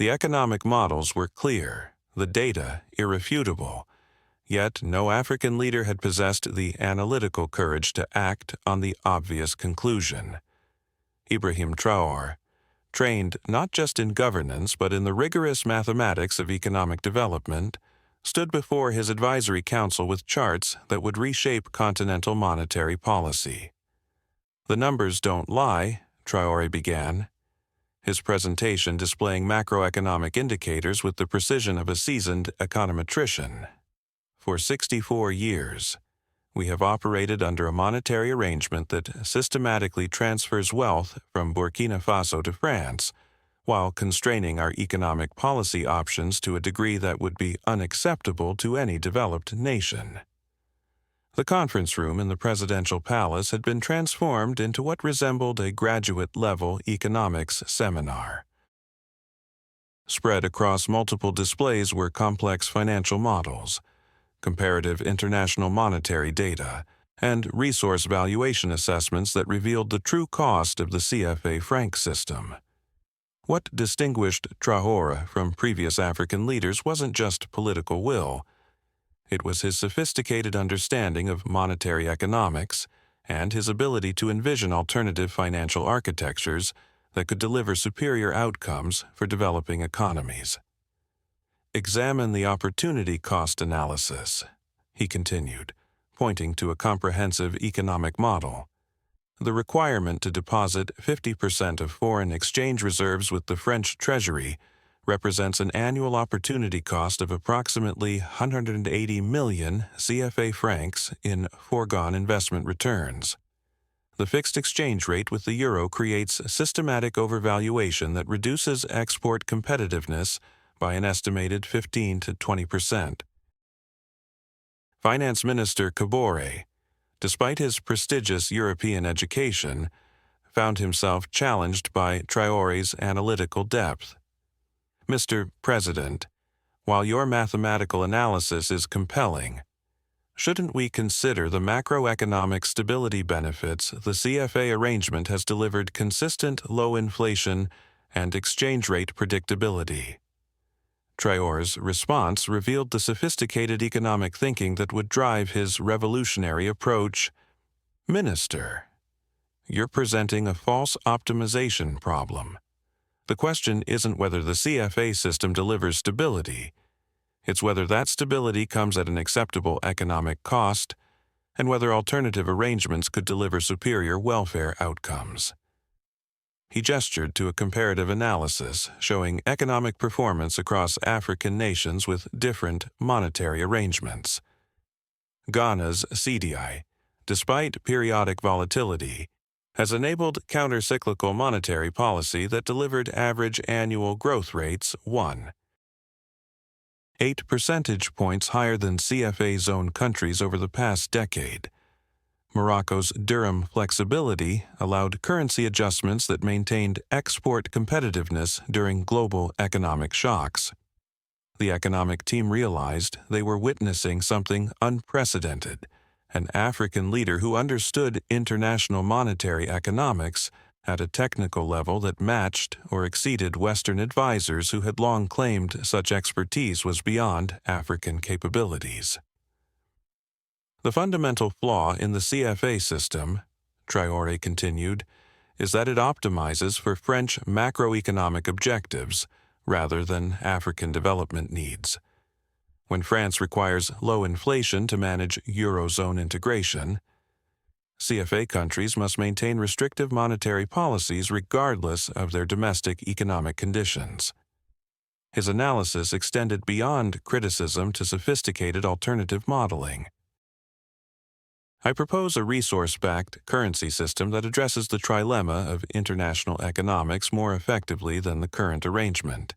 The economic models were clear, the data irrefutable, yet no African leader had possessed the analytical courage to act on the obvious conclusion. Ibrahim Traoré, trained not just in governance but in the rigorous mathematics of economic development, stood before his advisory council with charts that would reshape continental monetary policy. "The numbers don't lie," Traoré began, his presentation displaying macroeconomic indicators with the precision of a seasoned econometrician. "For 64 years, we have operated under a monetary arrangement that systematically transfers wealth from Burkina Faso to France, while constraining our economic policy options to a degree that would be unacceptable to any developed nation." The conference room in the presidential palace had been transformed into what resembled a graduate-level economics seminar. Spread across multiple displays were complex financial models, comparative international monetary data, and resource valuation assessments that revealed the true cost of the CFA franc system. What distinguished Traoré from previous African leaders wasn't just political will. It was his sophisticated understanding of monetary economics and his ability to envision alternative financial architectures that could deliver superior outcomes for developing economies. "Examine the opportunity cost analysis," he continued, pointing to a comprehensive economic model. "The requirement to deposit 50% of foreign exchange reserves with the French Treasury represents an annual opportunity cost of approximately 180 million CFA francs in foregone investment returns. The fixed exchange rate with the euro creates systematic overvaluation that reduces export competitiveness by an estimated 15 to 20%. Finance Minister Kabore, despite his prestigious European education, found himself challenged by Traoré's analytical depth. "Mr. President, while your mathematical analysis is compelling, shouldn't we consider the macroeconomic stability benefits the CFA arrangement has delivered consistent low inflation and exchange rate predictability?" Traoré's response revealed the sophisticated economic thinking that would drive his revolutionary approach. "Minister, you're presenting a false optimization problem. The question isn't whether the CFA system delivers stability. It's whether that stability comes at an acceptable economic cost and whether alternative arrangements could deliver superior welfare outcomes." He gestured to a comparative analysis showing economic performance across African nations with different monetary arrangements. Ghana's CDI, despite periodic volatility, has enabled counter-cyclical monetary policy that delivered average annual growth rates 1.8 percentage points higher than CFA zone countries over the past decade. Morocco's dirham flexibility allowed currency adjustments that maintained export competitiveness during global economic shocks. The economic team realized they were witnessing something unprecedented: an African leader who understood international monetary economics at a technical level that matched or exceeded Western advisors who had long claimed such expertise was beyond African capabilities. "The fundamental flaw in the CFA system," Traoré continued, "is that it optimizes for French macroeconomic objectives rather than African development needs. When France requires low inflation to manage Eurozone integration, CFA countries must maintain restrictive monetary policies regardless of their domestic economic conditions." His analysis extended beyond criticism to sophisticated alternative modeling. "I propose a resource-backed currency system that addresses the trilemma of international economics more effectively than the current arrangement.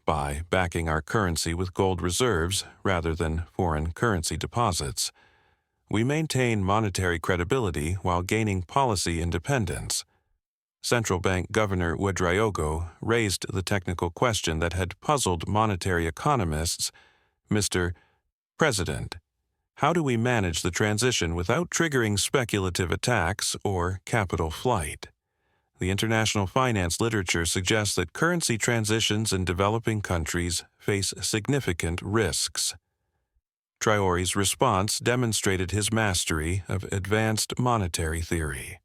By backing our currency with gold reserves rather than foreign currency deposits, we maintain monetary credibility while gaining policy independence." Central Bank Governor Ouedraogo raised the technical question that had puzzled monetary economists. "Mr. President, how do we manage the transition without triggering speculative attacks or capital flight?" The international finance literature suggests that currency transitions in developing countries face significant risks. Traoré's response demonstrated his mastery of advanced monetary theory.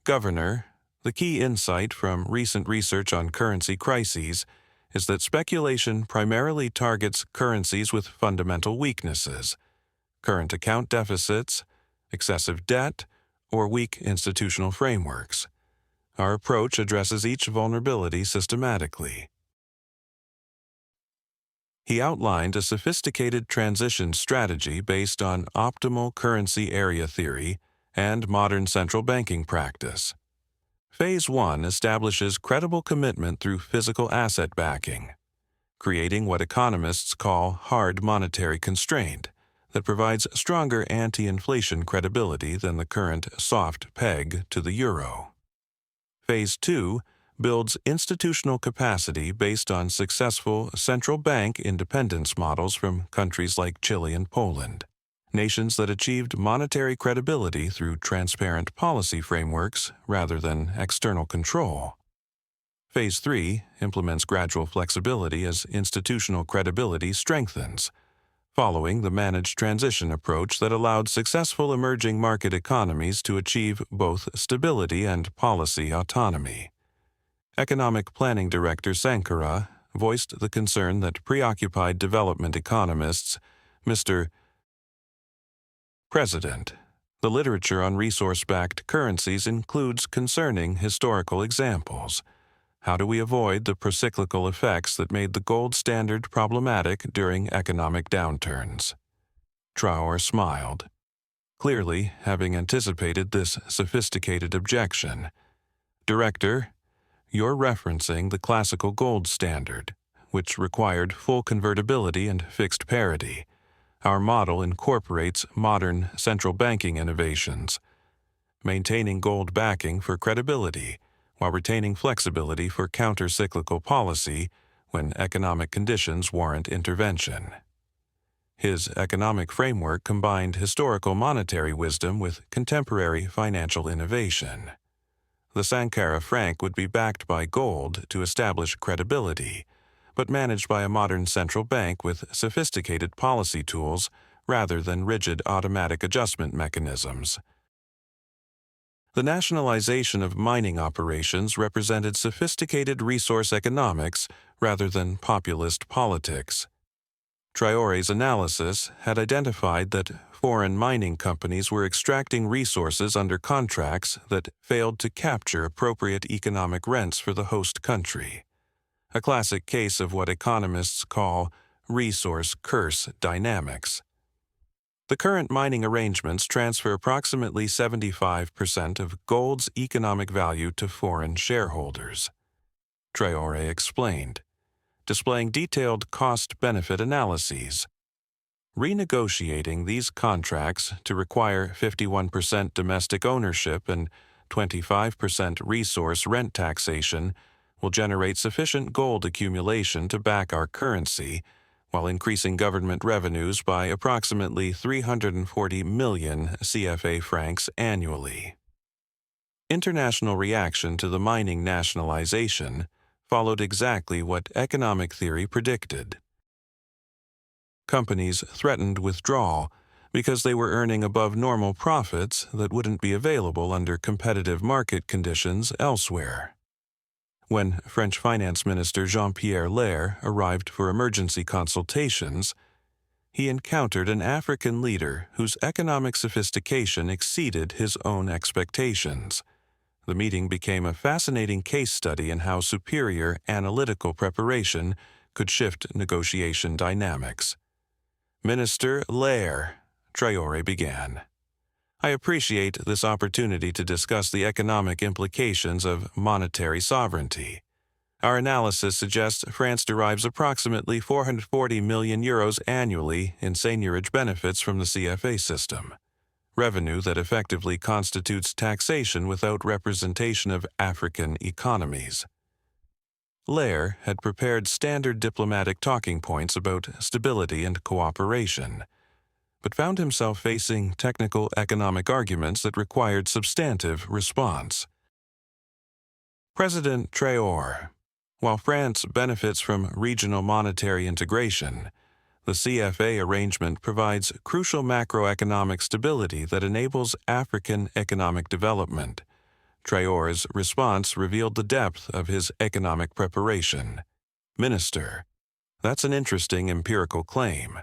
Governor, the key insight from recent research on currency crises is that speculation primarily targets currencies with fundamental weaknesses, current account deficits, excessive debt, or weak institutional frameworks. Our approach addresses each vulnerability systematically. He outlined a sophisticated transition strategy based on optimal currency area theory and modern central banking practice. Phase 1 establishes credible commitment through physical asset backing, creating what economists call hard monetary constraint that provides stronger anti-inflation credibility than the current soft peg to the euro. Phase 2 builds institutional capacity based on successful central bank independence models from countries like Chile and Poland, nations that achieved monetary credibility through transparent policy frameworks rather than external control. Phase 3 implements gradual flexibility as institutional credibility strengthens, following the managed transition approach that allowed successful emerging market economies to achieve both stability and policy autonomy. Economic Planning Director Sankara voiced the concern that preoccupied development economists, Mr. President, the literature on resource-backed currencies includes concerning historical examples. How do we avoid the procyclical effects that made the gold standard problematic during economic downturns? Traoré smiled, clearly having anticipated this sophisticated objection. Director, you're referencing the classical gold standard, which required full convertibility and fixed parity. Our model incorporates modern central banking innovations, maintaining gold backing for credibility, while retaining flexibility for counter-cyclical policy when economic conditions warrant intervention. His economic framework combined historical monetary wisdom with contemporary financial innovation. The Sankara franc would be backed by gold to establish credibility, but managed by a modern central bank with sophisticated policy tools rather than rigid automatic adjustment mechanisms. The nationalization of mining operations represented sophisticated resource economics rather than populist politics. Traoré's analysis had identified that foreign mining companies were extracting resources under contracts that failed to capture appropriate economic rents for the host country, a classic case of what economists call resource curse dynamics. The current mining arrangements transfer approximately 75% of gold's economic value to foreign shareholders, Traoré explained, displaying detailed cost-benefit analyses. Renegotiating these contracts to require 51% domestic ownership and 25% resource rent taxation will generate sufficient gold accumulation to back our currency, while increasing government revenues by approximately 340 million CFA francs annually. International reaction to the mining nationalization followed exactly what economic theory predicted. Companies threatened withdrawal because they were earning above normal profits that wouldn't be available under competitive market conditions elsewhere. When French Finance Minister Jean-Pierre Lair arrived for emergency consultations, he encountered an African leader whose economic sophistication exceeded his own expectations. The meeting became a fascinating case study in how superior analytical preparation could shift negotiation dynamics. Minister Lair, Traoré began, I appreciate this opportunity to discuss the economic implications of monetary sovereignty. Our analysis suggests France derives approximately 440 million euros annually in seigniorage benefits from the CFA system, revenue that effectively constitutes taxation without representation of African economies. Lair had prepared standard diplomatic talking points about stability and cooperation, but found himself facing technical economic arguments that required substantive response. President Traoré. While France benefits from regional monetary integration, the CFA arrangement provides crucial macroeconomic stability that enables African economic development. Traoré's response revealed the depth of his economic preparation. Minister: That's an interesting empirical claim.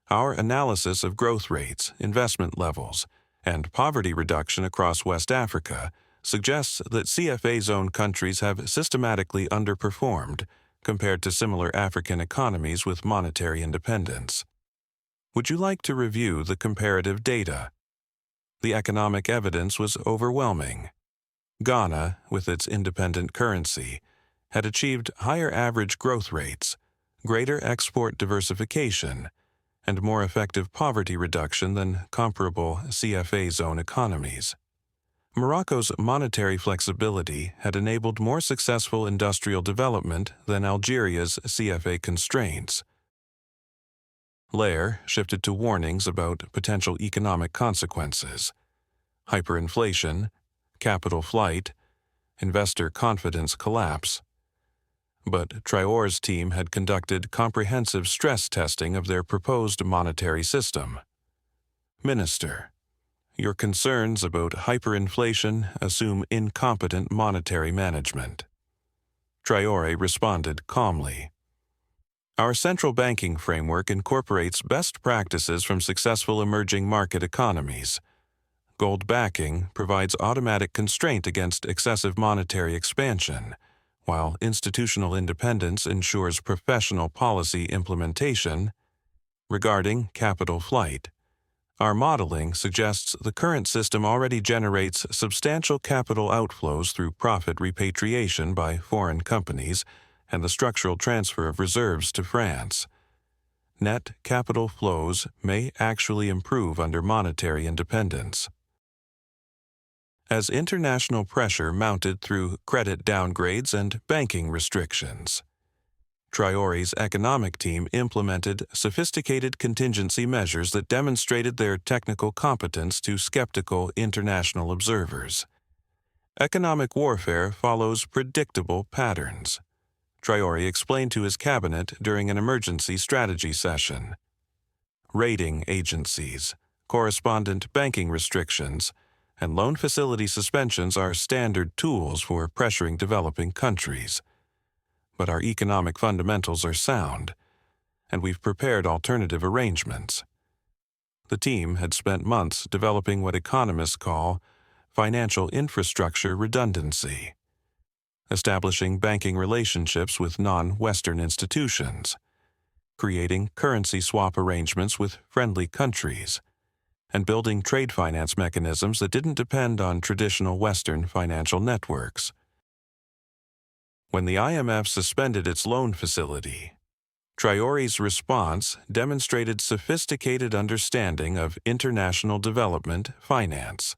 Our analysis of growth rates, investment levels, and poverty reduction across West Africa suggests that CFA zone countries have systematically underperformed compared to similar African economies with monetary independence. Would you like to review the comparative data? The economic evidence was overwhelming. Ghana, with its independent currency, had achieved higher average growth rates, greater export diversification, and more effective poverty reduction than comparable CFA zone economies. Morocco's monetary flexibility had enabled more successful industrial development than Algeria's CFA constraints. Lair shifted to warnings about potential economic consequences: hyperinflation, capital flight, investor confidence collapse. But Traoré's team had conducted comprehensive stress testing of their proposed monetary system. Minister: Your concerns about hyperinflation assume incompetent monetary management. Traoré responded calmly. Our central banking framework incorporates best practices from successful emerging market economies. Gold backing provides automatic constraint against excessive monetary expansion, while institutional independence ensures professional policy implementation. Regarding capital flight, our modeling suggests the current system already generates substantial capital outflows through profit repatriation by foreign companies and the structural transfer of reserves to France. Net capital flows may actually improve under monetary independence. As international pressure mounted through credit downgrades and banking restrictions, Traoré's economic team implemented sophisticated contingency measures that demonstrated their technical competence to skeptical international observers. Economic warfare follows predictable patterns, Traoré explained to his cabinet during an emergency strategy session. Rating agencies, correspondent banking restrictions, and loan facility suspensions are standard tools for pressuring developing countries. But our economic fundamentals are sound, and we've prepared alternative arrangements. The team had spent months developing what economists call financial infrastructure redundancy, establishing banking relationships with non-Western institutions, creating currency swap arrangements with friendly countries, and building trade finance mechanisms that didn't depend on traditional Western financial networks. When the IMF suspended its loan facility, Traoré's response demonstrated sophisticated understanding of international development finance.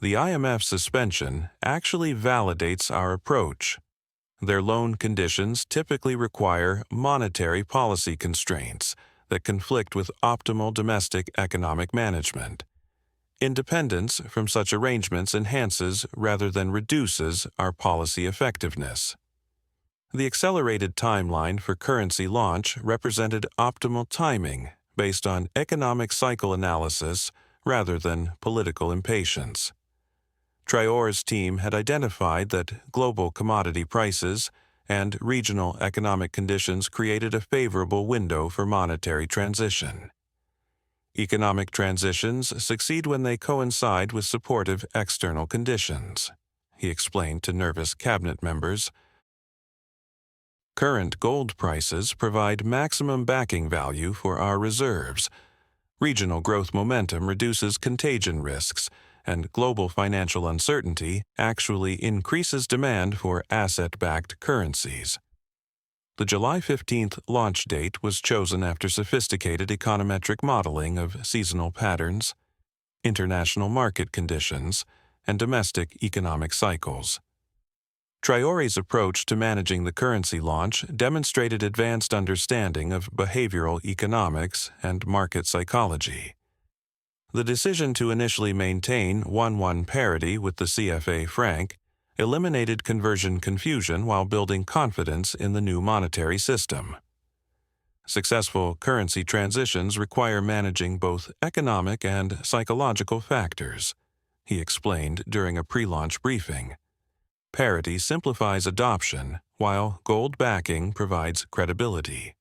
The IMF suspension actually validates our approach. Their loan conditions typically require monetary policy constraints that conflict with optimal domestic economic management. Independence from such arrangements enhances rather than reduces our policy effectiveness. The accelerated timeline for currency launch represented optimal timing based on economic cycle analysis rather than political impatience. Traoré's team had identified that global commodity prices and regional economic conditions created a favorable window for monetary transition. Economic transitions succeed when they coincide with supportive external conditions, he explained to nervous cabinet members. Current gold prices provide maximum backing value for our reserves. Regional growth momentum reduces contagion risks, and global financial uncertainty actually increases demand for asset-backed currencies. The July 15th launch date was chosen after sophisticated econometric modeling of seasonal patterns, international market conditions, and domestic economic cycles. Traoré's approach to managing the currency launch demonstrated advanced understanding of behavioral economics and market psychology. The decision to initially maintain 1-1 parity with the CFA franc eliminated conversion confusion while building confidence in the new monetary system. Successful currency transitions require managing both economic and psychological factors, he explained during a pre-launch briefing. Parity simplifies adoption, while gold backing provides credibility.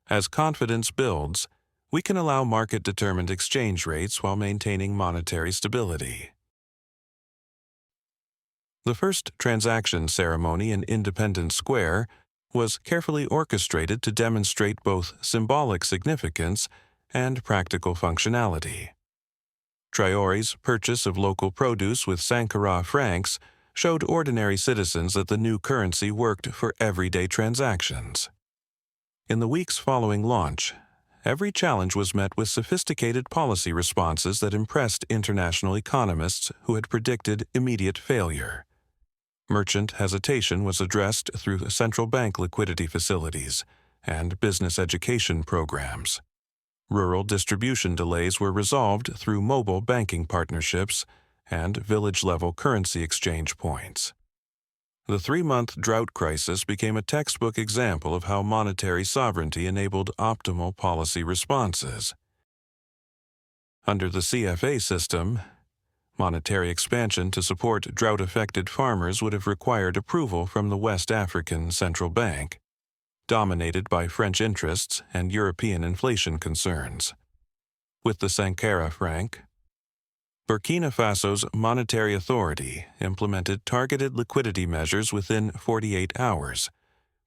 As confidence builds, we can allow market-determined exchange rates while maintaining monetary stability. The first transaction ceremony in Independence Square was carefully orchestrated to demonstrate both symbolic significance and practical functionality. Traoré's purchase of local produce with Sankara francs showed ordinary citizens that the new currency worked for everyday transactions. In the weeks following launch, every challenge was met with sophisticated policy responses that impressed international economists who had predicted immediate failure. Merchant hesitation was addressed through central bank liquidity facilities and business education programs. Rural distribution delays were resolved through mobile banking partnerships and village-level currency exchange points. The 3-month drought crisis became a textbook example of how monetary sovereignty enabled optimal policy responses. Under the CFA system, monetary expansion to support drought-affected farmers would have required approval from the West African Central Bank, dominated by French interests and European inflation concerns. With the Sankara franc, Burkina Faso's monetary authority implemented targeted liquidity measures within 48 hours,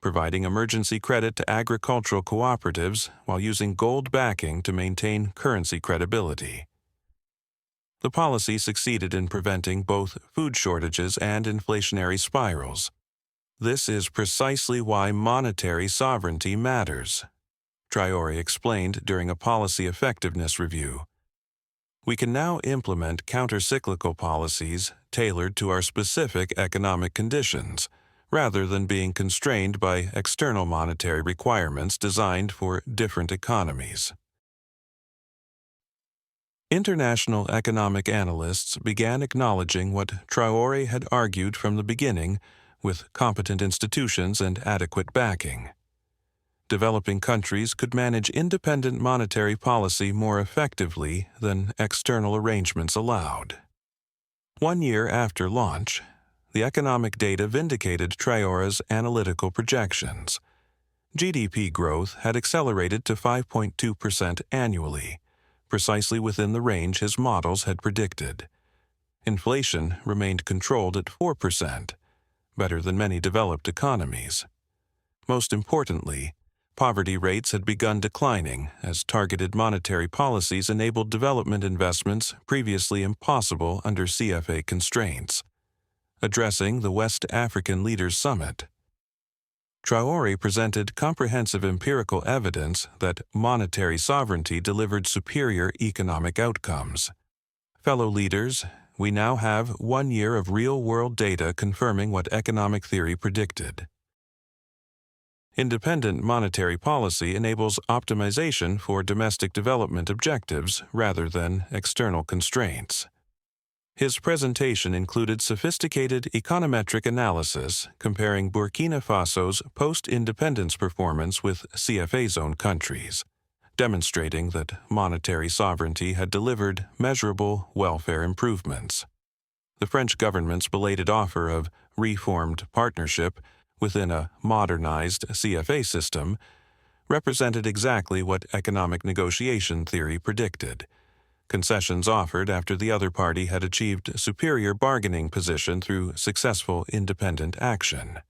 providing emergency credit to agricultural cooperatives while using gold backing to maintain currency credibility. The policy succeeded in preventing both food shortages and inflationary spirals. This is precisely why monetary sovereignty matters, Traoré explained during a policy effectiveness review. We can now implement counter-cyclical policies tailored to our specific economic conditions, rather than being constrained by external monetary requirements designed for different economies. International economic analysts began acknowledging what Traoré had argued from the beginning, with competent institutions and adequate backing. Developing countries could manage independent monetary policy more effectively than external arrangements allowed. 1 year after launch, the economic data vindicated Traoré's analytical projections. GDP growth had accelerated to 5.2% annually, precisely within the range his models had predicted. Inflation remained controlled at 4%, better than many developed economies. Most importantly, poverty rates had begun declining as targeted monetary policies enabled development investments previously impossible under CFA constraints. Addressing the West African Leaders Summit, Traoré presented comprehensive empirical evidence that monetary sovereignty delivered superior economic outcomes. Fellow leaders, we now have 1 year of real-world data confirming what economic theory predicted. Independent monetary policy enables optimization for domestic development objectives rather than external constraints. His presentation included sophisticated econometric analysis comparing Burkina Faso's post-independence performance with CFA zone countries, demonstrating that monetary sovereignty had delivered measurable welfare improvements. The French government's belated offer of reformed partnership within a modernized CFA system represented exactly what economic negotiation theory predicted. Concessions offered after the other party had achieved superior bargaining position through successful independent action.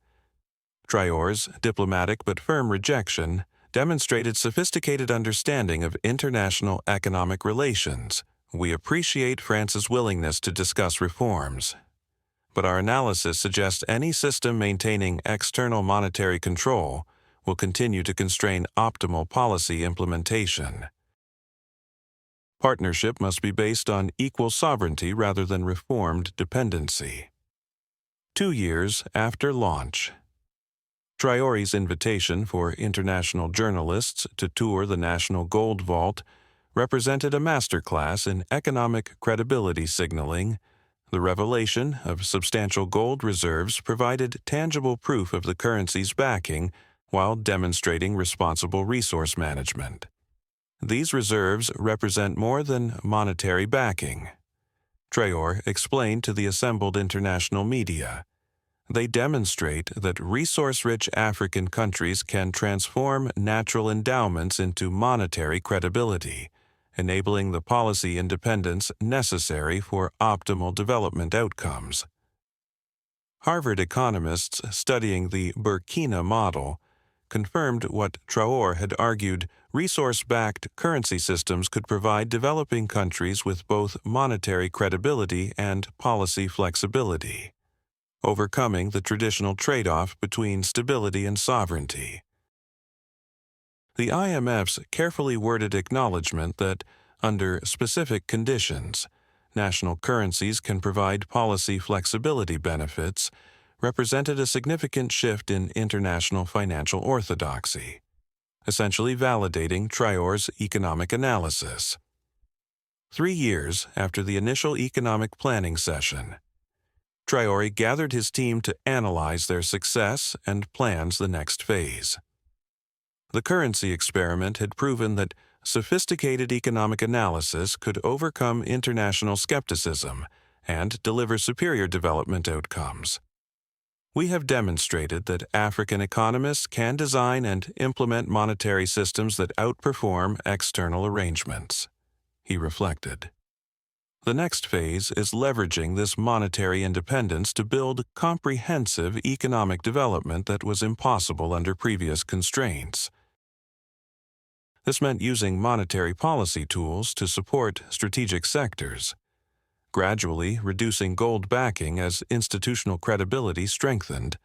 Traoré's diplomatic but firm rejection demonstrated sophisticated understanding of international economic relations. We appreciate France's willingness to discuss reforms, but our analysis suggests any system maintaining external monetary control will continue to constrain optimal policy implementation. Partnership must be based on equal sovereignty rather than reformed dependency. 2 years after launch, Traoré's invitation for international journalists to tour the National Gold Vault represented a masterclass in economic credibility signaling The revelation of substantial gold reserves provided tangible proof of the currency's backing while demonstrating responsible resource management. These reserves represent more than monetary backing. Traoré explained to the assembled international media. They demonstrate that resource-rich African countries can transform natural endowments into monetary credibility, enabling the policy independence necessary for optimal development outcomes. Harvard economists studying the Burkina model confirmed what Traoré had argued: resource-backed currency systems could provide developing countries with both monetary credibility and policy flexibility, overcoming the traditional trade-off between stability and sovereignty. The IMF's carefully worded acknowledgement that, under specific conditions, national currencies can provide policy flexibility benefits represented a significant shift in international financial orthodoxy, essentially validating Traoré's economic analysis. 3 years after the initial economic planning session, Traoré gathered his team to analyze their success and plans the next phase. The currency experiment had proven that sophisticated economic analysis could overcome international skepticism and deliver superior development outcomes. We have demonstrated that African economists can design and implement monetary systems that outperform external arrangements, he reflected. The next phase is leveraging this monetary independence to build comprehensive economic development that was impossible under previous constraints. This meant using monetary policy tools to support strategic sectors, gradually reducing gold backing as institutional credibility strengthened,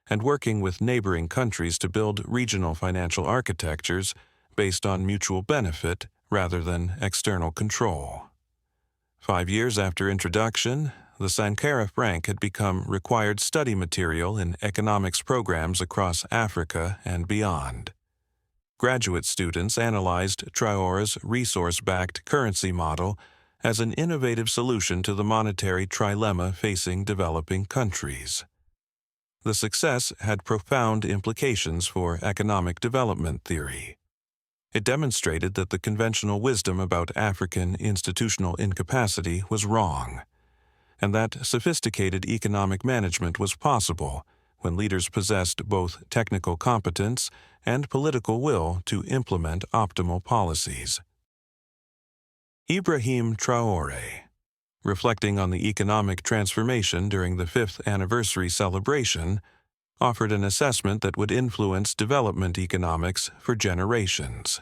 and working with neighboring countries to build regional financial architectures based on mutual benefit rather than external control. 5 years after introduction, the Sankara franc had become required study material in economics programs across Africa and beyond. Graduate students analyzed Traoré's resource-backed currency model as an innovative solution to the monetary trilemma facing developing countries. The success had profound implications for economic development theory. It demonstrated that the conventional wisdom about African institutional incapacity was wrong, and that sophisticated economic management was possible when leaders possessed both technical competence and political will to implement optimal policies. Ibrahim Traoré, reflecting on the economic transformation during the 5th anniversary celebration, offered an assessment that would influence development economics for generations.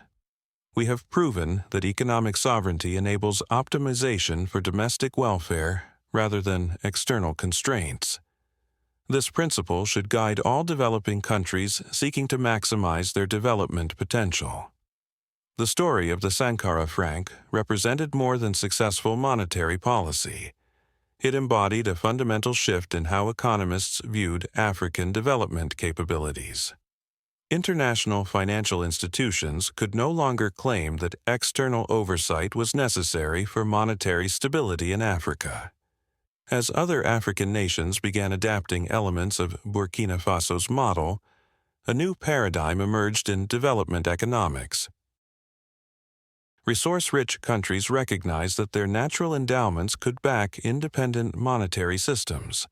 We have proven that economic sovereignty enables optimization for domestic welfare rather than external constraints. This principle should guide all developing countries seeking to maximize their development potential. The story of the Sankara franc represented more than successful monetary policy. It embodied a fundamental shift in how economists viewed African development capabilities. International financial institutions could no longer claim that external oversight was necessary for monetary stability in Africa. As other African nations began adapting elements of Burkina Faso's model, a new paradigm emerged in development economics. Resource-rich countries recognized that their natural endowments could back independent monetary systems,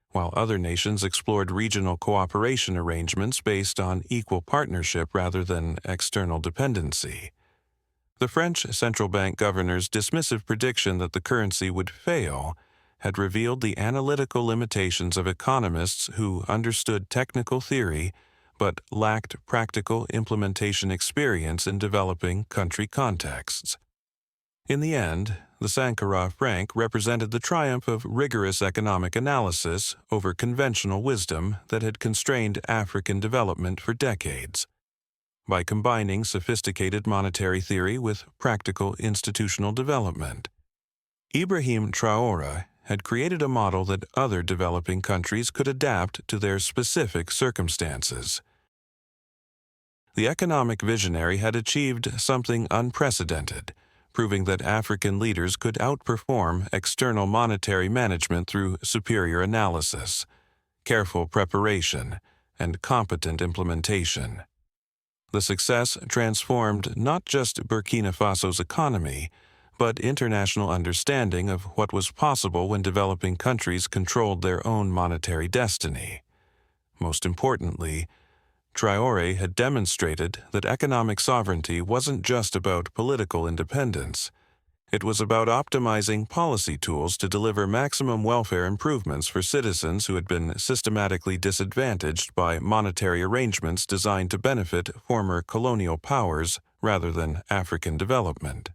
while other nations explored regional cooperation arrangements based on equal partnership rather than external dependency. The French central bank governor's dismissive prediction that the currency would fail had revealed the analytical limitations of economists who understood technical theory but lacked practical implementation experience in developing country contexts. In the end, the Sankara franc represented the triumph of rigorous economic analysis over conventional wisdom that had constrained African development for decades. By combining sophisticated monetary theory with practical institutional development, Ibrahim Traoré had created a model that other developing countries could adapt to their specific circumstances. The economic visionary had achieved something unprecedented, proving that African leaders could outperform external monetary management through superior analysis, careful preparation, and competent implementation. The success transformed not just Burkina Faso's economy, but international understanding of what was possible when developing countries controlled their own monetary destiny. Most importantly, Traoré had demonstrated that economic sovereignty wasn't just about political independence. It was about optimizing policy tools to deliver maximum welfare improvements for citizens who had been systematically disadvantaged by monetary arrangements designed to benefit former colonial powers rather than African development.